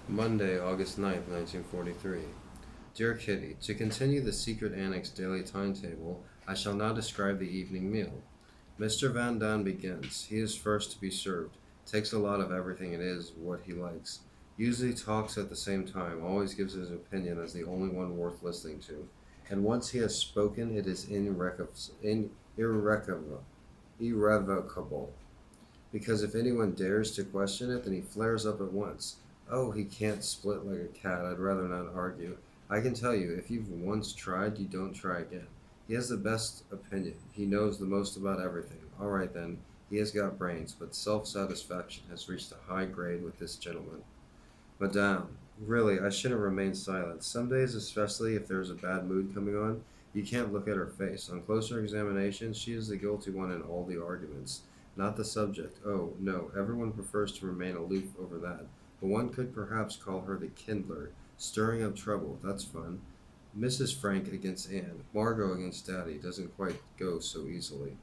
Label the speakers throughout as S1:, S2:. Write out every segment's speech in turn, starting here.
S1: Monday, August 9th, 1943. Dear Kitty, to continue the secret annex daily timetable, I shall now describe the evening meal. Mr. Van Daan begins. He is first to be served. Takes a lot of everything it is what he likes. Usually talks at the same time, always gives his opinion as the only one worth listening to. And once he has spoken, it is irrevocable. Because if anyone dares to question it, then he flares up at once. Oh, he can't split like a cat. I'd rather not argue. I can tell you, if you've once tried, you don't try again. He has the best opinion. He knows the most about everything. All right, then. He has got brains, but self-satisfaction has reached a high grade with this gentleman. Madame, really, I shouldn't remain silent. Some days, especially if there's a bad mood coming on, you can't look at her face. On closer examination, she is the guilty one in all the arguments, not the subject. Oh, no, everyone prefers to remain aloof over that. But one could perhaps call her the kindler, stirring up trouble. That's fun. Mrs. Frank against Anne, Margot against Daddy doesn't quite go so easily.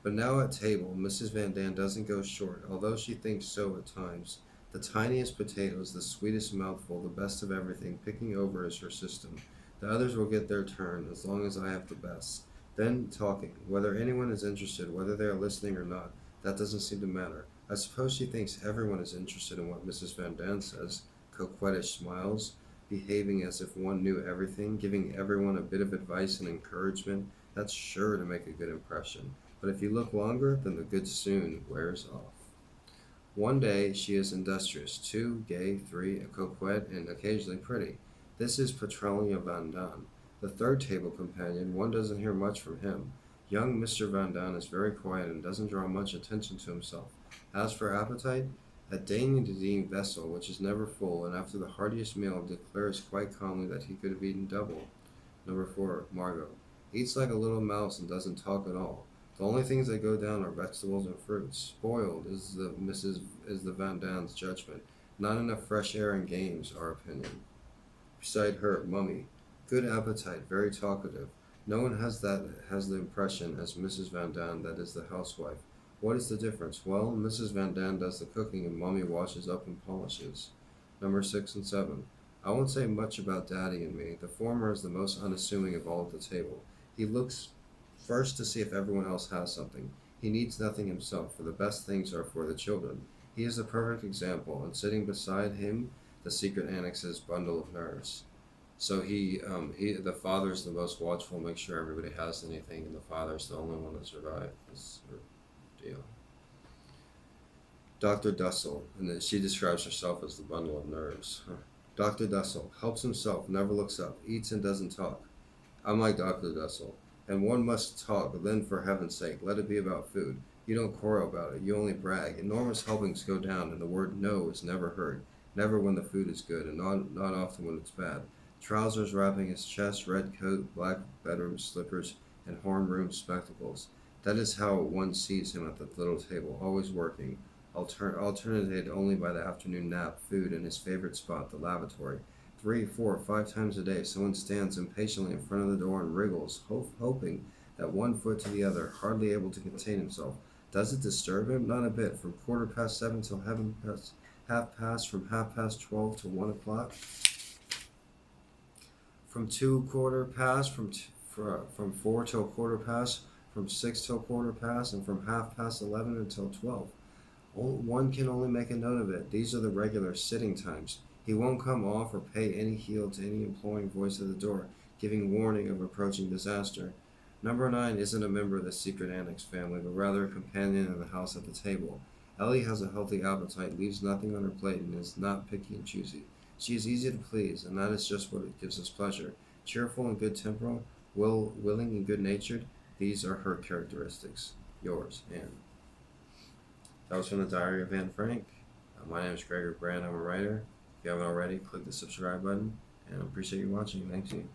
S1: But now at table, Mrs. Van Daan doesn't go short, although she thinks so at times. The tiniest potatoes, the sweetest mouthful, the best of everything, picking over is her system. The others will get their turn, as long as I have the best. Then talking, whether anyone is interested, whether they are listening or not, that doesn't seem to matter. I suppose she thinks everyone is interested in what Mrs. Van Daan says. Coquettish smiles, behaving as if one knew everything, giving everyone a bit of advice and encouragement. That's sure to make a good impression. But if you look longer, then the good soon wears off. One day she is industrious, two, gay, three, a coquette, and occasionally pretty. This is Petrolia Van Daan. The third table companion, one doesn't hear much from him. Young Mr. Van Daan is very quiet and doesn't draw much attention to himself. As for appetite, a Dane vessel which is never full, and after the heartiest meal declares quite calmly that he could have eaten double. Number 4, Margot. Eats like a little mouse and doesn't talk at all. The only things that go down are vegetables and fruits. Spoiled is the Van Daan's judgment. Not enough fresh air and games, our opinion. Beside her, Mummy. Good appetite, very talkative. No one has the impression as Mrs. Van Daan that is the housewife. What is the difference? Well, Mrs. Van Daan does the cooking and Mummy washes up and polishes. Number 6 and 7. I won't say much about Daddy and me. The former is the most unassuming of all at the table. He looks first to see if everyone else has something. He needs nothing himself, for the best things are for the children. He is the perfect example, and sitting beside him, the secret annex's bundle of nerves. So the father's the most watchful, make sure everybody has anything, and the father's the only one to survive. That's her deal. Dr. Dussel, and then she describes herself as the bundle of nerves. Dr. Dussel helps himself, never looks up, eats and doesn't talk. I'm like Dr. Dussel. And one must talk, then for heaven's sake, let it be about food. You don't quarrel about it, you only brag. Enormous helpings go down, and the word no is never heard. Never when the food is good, and not often when it's bad. Trousers wrapping his chest, red coat, black bedroom slippers, and horn rimmed spectacles. That is how one sees him at the little table, always working, alternated only by the afternoon nap, food, and his favorite spot, the lavatory. 3, 4, 5 times a day, someone stands impatiently in front of the door and wriggles, hoping that one foot to the other, hardly able to contain himself. Does it disturb him? Not a bit. From 7:15 till half past, from 12:30 to 1 o'clock, from 2 quarter past, from 4 till quarter past, from 6 till quarter past, and from 11:30 until 12. One can only make a note of it. These are the regular sitting times. He won't come off or pay any heed to any imploring voice at the door, giving warning of approaching disaster. Number 9 isn't a member of the secret annex family, but rather a companion in the house at the table. Ellie has a healthy appetite, leaves nothing on her plate, and is not picky and choosy. She is easy to please, and that is just what gives us pleasure. Cheerful and good tempered, willing and good natured, these are her characteristics. Yours, Anne. That was from the Diary of Anne Frank. My name is Gregor Brand. I'm a writer. If you haven't already, click the subscribe button, and I appreciate you watching. Thank you.